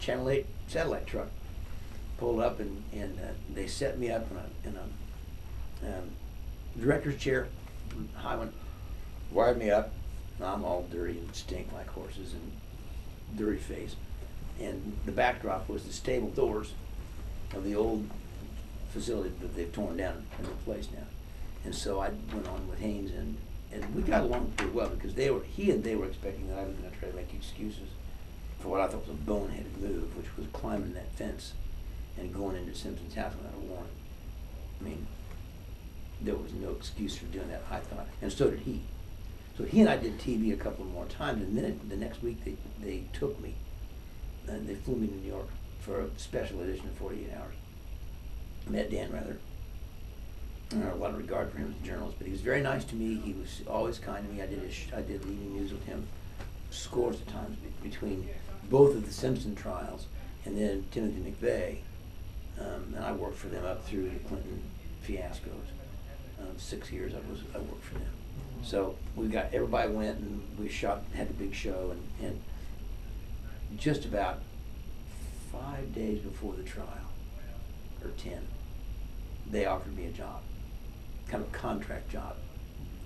Channel 8 satellite truck pulled up, and they set me up in a director's chair, high one, wired me up, and I'm all dirty and stink like horses and dirty face. And the backdrop was the stable doors of the old facility that they've torn down and replaced now. And so I went on with Haynes, and we got along pretty well, because he and they were expecting that I was going to try to make excuses for what I thought was a boneheaded move, which was climbing that fence and going into Simpson's house without a warrant. I mean, there was no excuse for doing that, I thought, and so did he. So he and I did TV a couple more times, and then the next week they took me, and they flew me to New York for a special edition of 48 Hours. I met Dan Rather. I have a lot of regard for him as a journalist, but he was very nice to me. He was always kind to me. I did evening news with him scores of times between both of the Simpson trials and then Timothy McVeigh. And I worked for them up through the Clinton fiascos. 6 years I worked for them. So everybody went, and we had a big show, and just about 5 days before the trial, or 10, they offered me a job, kind of a contract job.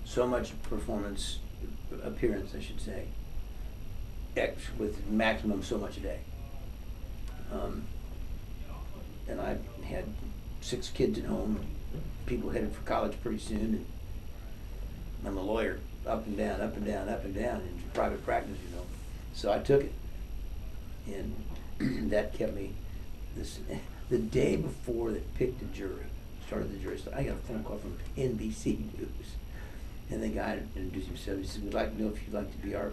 So much performance, appearance, I should say, X with maximum so much a day. And I had 6 kids at home, people headed for college pretty soon, and I'm a lawyer, up and down, up and down, up and down in private practice, you know. So I took it, and that kept me. The day before they picked the jury, started the jury, so I got a phone call from NBC News, and the guy introduced himself. He said, "We'd like to know if you'd like to be our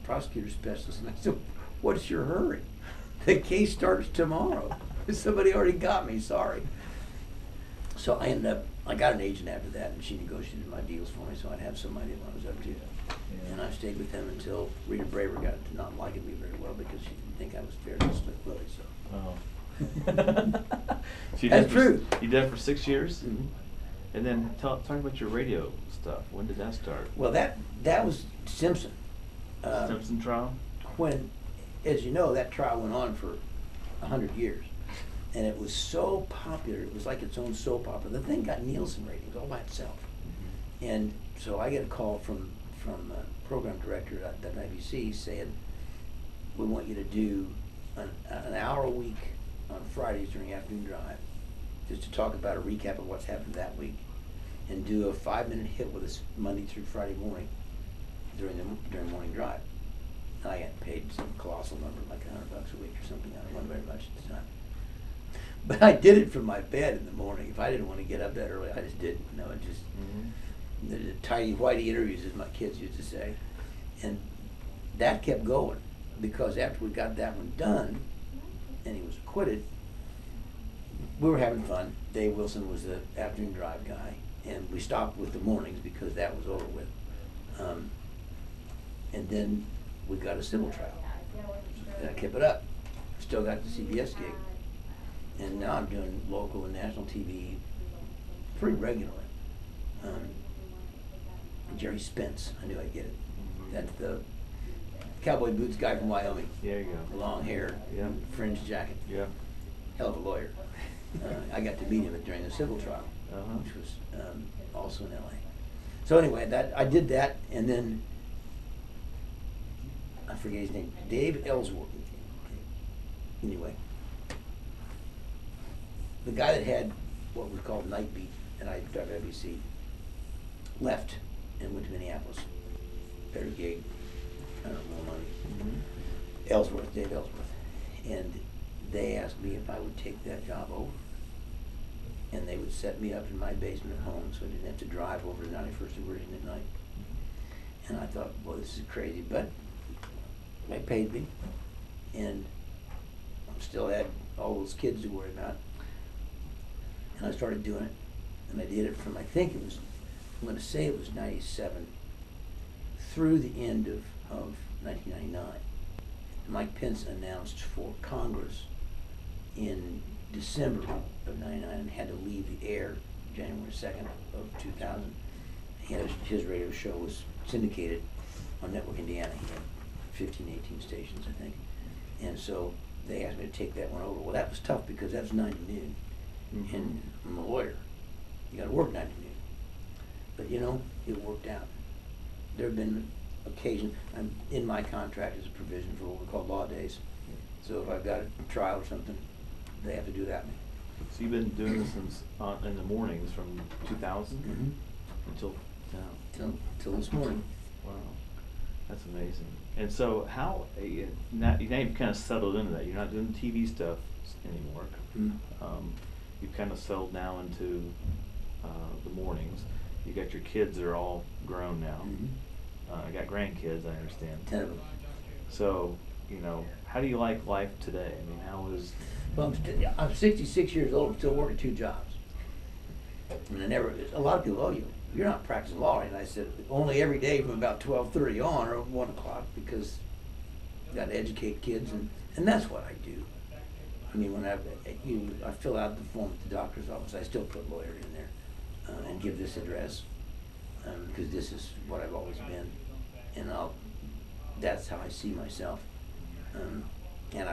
prosecutor specialist." And I said, "What's your hurry? The case starts tomorrow." Somebody already got me, sorry. So I got an agent after that, and she negotiated my deals for me, so I'd have some idea what I was up to. Yeah. And I stayed with them until Rita Braver got to not liking me very well, because she didn't think I was fair to Smith Willie. So. Oh. That's true. You did it for 6 years? Mm-hmm. And then talk about your radio stuff. When did that start? Well, that was Simpson. Simpson trial? When, as you know, that trial went on for 100 years. And it was so popular, it was like its own soap opera. The thing got Nielsen ratings all by itself. Mm-hmm. And so I get a call from a program director at WIBC saying, "We want you to do an hour a week on Fridays during afternoon drive, just to talk about a recap of what's happened that week, and do a 5-minute hit with us Monday through Friday morning during morning drive." And I got paid some colossal number, like $100 a week or something. I don't want very much at the time. But I did it from my bed in the morning. If I didn't want to get up that early, I just didn't. You know, it just the tidy whitey interviews, as my kids used to say, and that kept going, because after we got that one done, and he was acquitted, we were having fun. Dave Wilson was the afternoon drive guy, and we stopped with the mornings because that was over with. And then we got a civil trial, and I kept it up. Still got the CBS gig. And now I'm doing local and national TV pretty regularly. Jerry Spence, I knew I'd get it. That's the cowboy boots guy from Wyoming. There you go. Long hair, yeah. Fringe jacket. Yeah. Hell of a lawyer. I got to meet him during the civil trial, which was also in LA. So anyway, I did that, and then I forget his name, Dave Ellsworth. Anyway. The guy that had what was called Night Beat at WIBC left and went to Minneapolis. Better gig, I don't know, more money. Mm-hmm. Dave Ellsworth. And they asked me if I would take that job over. And they would set me up in my basement at home, so I didn't have to drive over to 91st and Virgin at night. And I thought, boy, this is crazy, but they paid me. And I still had all those kids to worry about. And I started doing it, and I did it from, I think it was, I'm going to say it was 97 through the end of 1999. Mike Pence announced for Congress in December of 99 and had to leave the air January 2nd of 2000. His radio show was syndicated on Network Indiana. He had 15, 18 stations, I think. And so they asked me to take that one over. Well, that was tough because that was 9 to noon, and I'm a lawyer. You got to work 9 to noon. But you know, it worked out. There have been occasions, in my contract is a provision for what we call law days. So if I've got a trial or something, they have to do that. So you've been doing this since in the mornings from 2000 until now? Till this morning. Wow, that's amazing. And so how, now you've kind of settled into that. You're not doing the TV stuff anymore. You've kind of settled now into the mornings. You got your kids that are all grown now. I got grandkids, I understand. 10 of them. So, you know, how do you like life today? I mean, how is... Well, I'm 66 years old, I'm still working 2 jobs. I mean, a lot of people, oh, you're not practicing law. And I said, only every day from about 12:30 on or 1 o'clock, because I've got to educate kids, and that's what I do. I mean, when I fill out the form at the doctor's office, I still put lawyer in there and give this address, because this is what I've always been, and that's how I see myself. And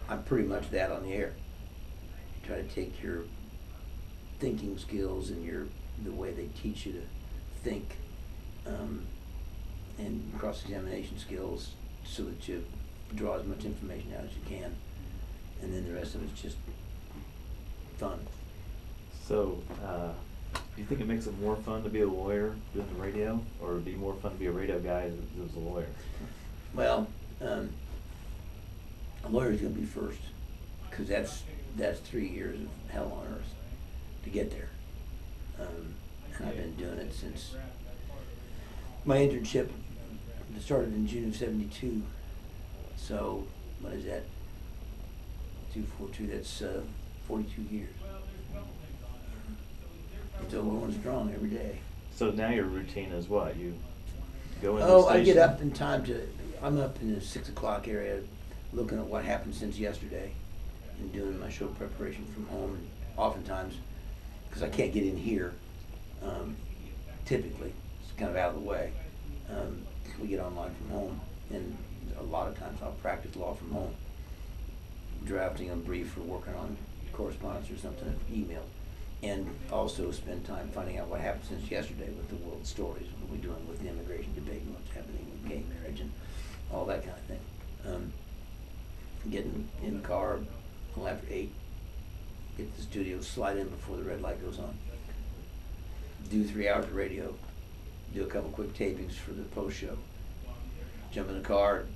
I'm pretty much that on the air. You try to take your thinking skills and the way they teach you to think, and cross-examination skills, so that you draw as much information out as you can, and then the rest of it's just fun. So, do you think it makes it more fun to be a lawyer doing the radio, or would it be more fun to be a radio guy as a lawyer? Well, a lawyer's going to be first, because that's 3 years of hell on earth to get there. And I've been doing it since my internship started in June of '72. So what is that? 242. That's 42 years. Still going strong every day. So now your routine is what? You go into the station? I get up in time I'm up in the 6 o'clock area, looking at what happened since yesterday, and doing my show preparation from home. And oftentimes, because I can't get in here, typically, it's kind of out of the way. We get online from home, and a lot of times I'll practice law from home, drafting a brief or working on correspondence or something, email, and also spend time finding out what happened since yesterday with the world stories, what we're doing with the immigration debate, and what's happening with gay marriage, and all that kind of thing. Getting in the car a little after 8, get to the studio, slide in before the red light goes on, do 3 hours of radio, do a couple quick tapings for the post show, jump in the car,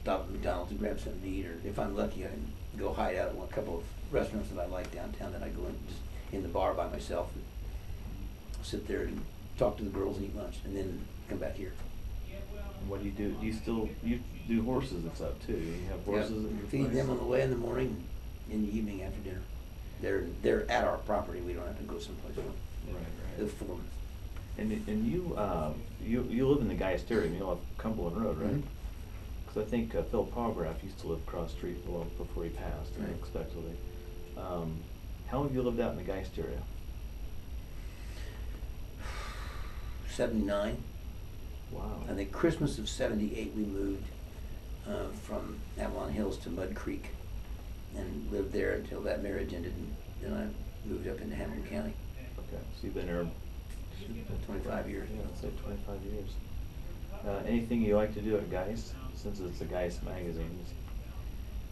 stop at McDonald's and grab something to eat, or if I'm lucky I can go hide out at a couple of restaurants that I like downtown, that I go in just in the bar by myself and sit there and talk to the girls and eat lunch, and then come back here. What do you do? You do horses and stuff too? You have horses? Yeah, feed them on the way in the morning, in the evening after dinner. They're at our property. We don't have to go someplace else. Right. They're for them. And you live in the Geist area, you live Cumberland Road, right? Because I think Phil Pawgraf used to live across the street before he passed, unexpectedly. How long have you lived out in the Geist area? 79. Wow. I think Christmas of '78 we moved from Avalon Hills to Mud Creek, and lived there until that marriage ended, and then I moved up into Hamilton County. Okay, so you've been there 25 years. Yeah, I'd say 25 years. Anything you like to do at Geist, since it's a Geist magazine?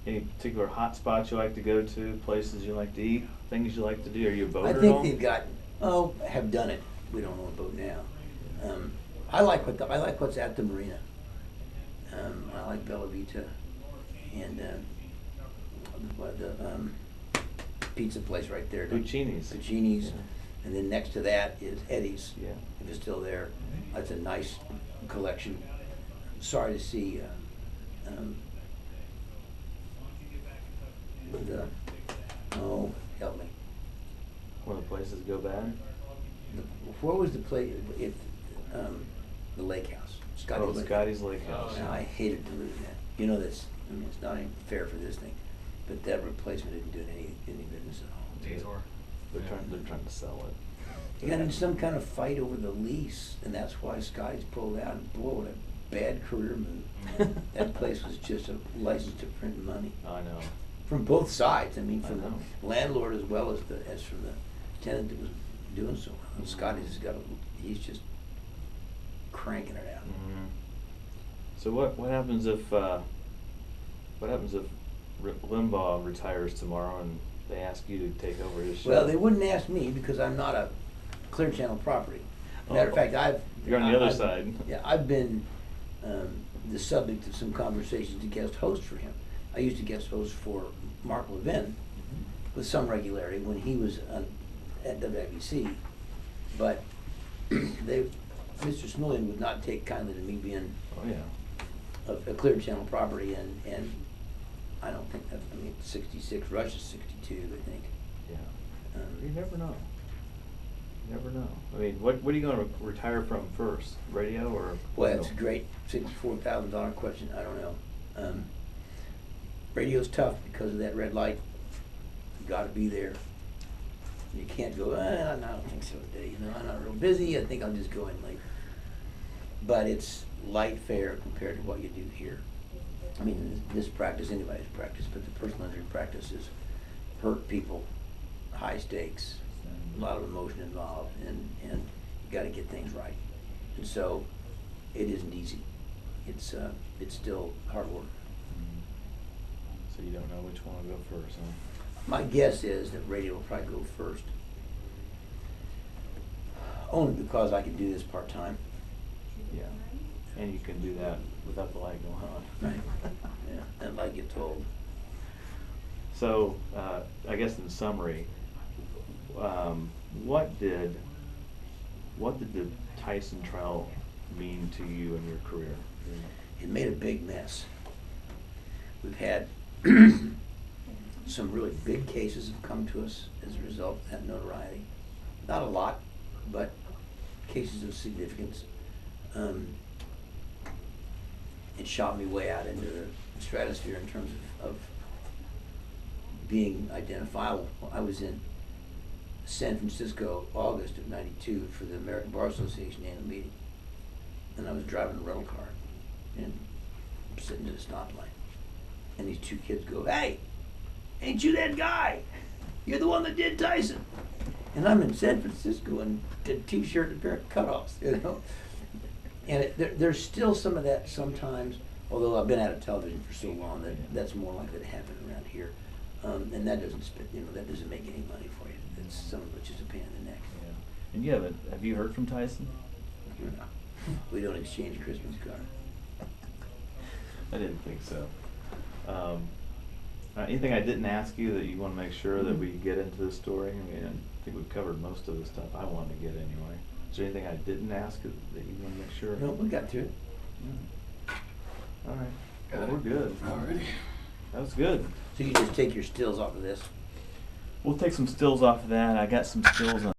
Any particular hot spots you like to go to, places you like to eat, things you like to do? Are you a boater I at all? think they've got, have done it. We don't own a boat now. I like what's at the marina. I like Bella Vita, and the pizza place right there. Puccini's. Puccini's. Yeah. And then next to that is Eddie's. Yeah. If it's still there. That's a nice collection. Sorry to see help me. One of the places go bad? What was the place? The lake house. Scotty's Lake House. And I hated to lose that. You know, it's not even fair for this thing, but that replacement didn't do any business at all. Detour. They're trying to sell it. You got in some kind of fight over the lease, and that's why Scotty's pulled out. And boy, what a bad career move. That place was just a license to print money. I know. from both sides. I mean, I from know. the landlord as well as from the tenant that was doing so well. And Scotty's he's just cranking it out. Mhm. So what happens if Limbaugh retires tomorrow and they ask you to take over his show? Well, they wouldn't ask me because I'm not a Clear Channel property. Matter of fact, You're on the other I've- side. Yeah, I've been the subject of some conversations to guest host for him. I used to guest host for Mark Levin with some regularity when he was at WIBC, but Mr. Smillian would not take kindly to me being Oh, yeah. a Clear Channel property, and I don't think that, I mean, 66, Rush is 62, I think. Yeah. You never know. You never know. I mean, what are you gonna retire from first? Radio or? Well, it's a great $64,000 question, I don't know. Radio's tough because of that red light. You gotta be there. You can't go, I don't think so today, you know, I'm not real busy, I think I'll just go in late. But it's light fare compared to what you do here. I mean, this practice, anybody's practice, but the personal injury practice is hurt people, high stakes, a lot of emotion involved, and you gotta get things right. And so, it isn't easy. It's still hard work. So you don't know which one will go first, huh? My guess is that radio will probably go first. Only because I can do this part-time. Yeah. And you can do that without the light going on. Right. Yeah, and like you told. So, I guess in summary, what did the Tyson trial mean to you in your career? It made a big mess. We've had some really big cases have come to us as a result of that notoriety. Not a lot, but cases of significance. It shot me way out into the stratosphere in terms of being identifiable. I was in San Francisco, August of '92 for the American Bar Association annual meeting. And I was driving a rental car and I'm sitting at a stoplight. And these two kids go, "Hey, ain't you that guy? You're the one that did Tyson." And I'm in San Francisco in a t-shirt and a pair of cutoffs, you know. And there's still some of that sometimes, although I've been out of television for so long that that's more likely to happen around here. And that doesn't that doesn't make any money for you. It's some of which is a pain in the neck. Yeah. And have you heard from Tyson? We don't exchange Christmas cards. I didn't think so. Anything I didn't ask you that you want to make sure that we get into the story? I mean, I think we've covered most of the stuff I wanted to get anyway. Is there anything I didn't ask that you want to make sure? No, we got to it. All right. Well, we're good. Alrighty. That was good. So you just take your stills off of this. We'll take some stills off of that. I got some stills on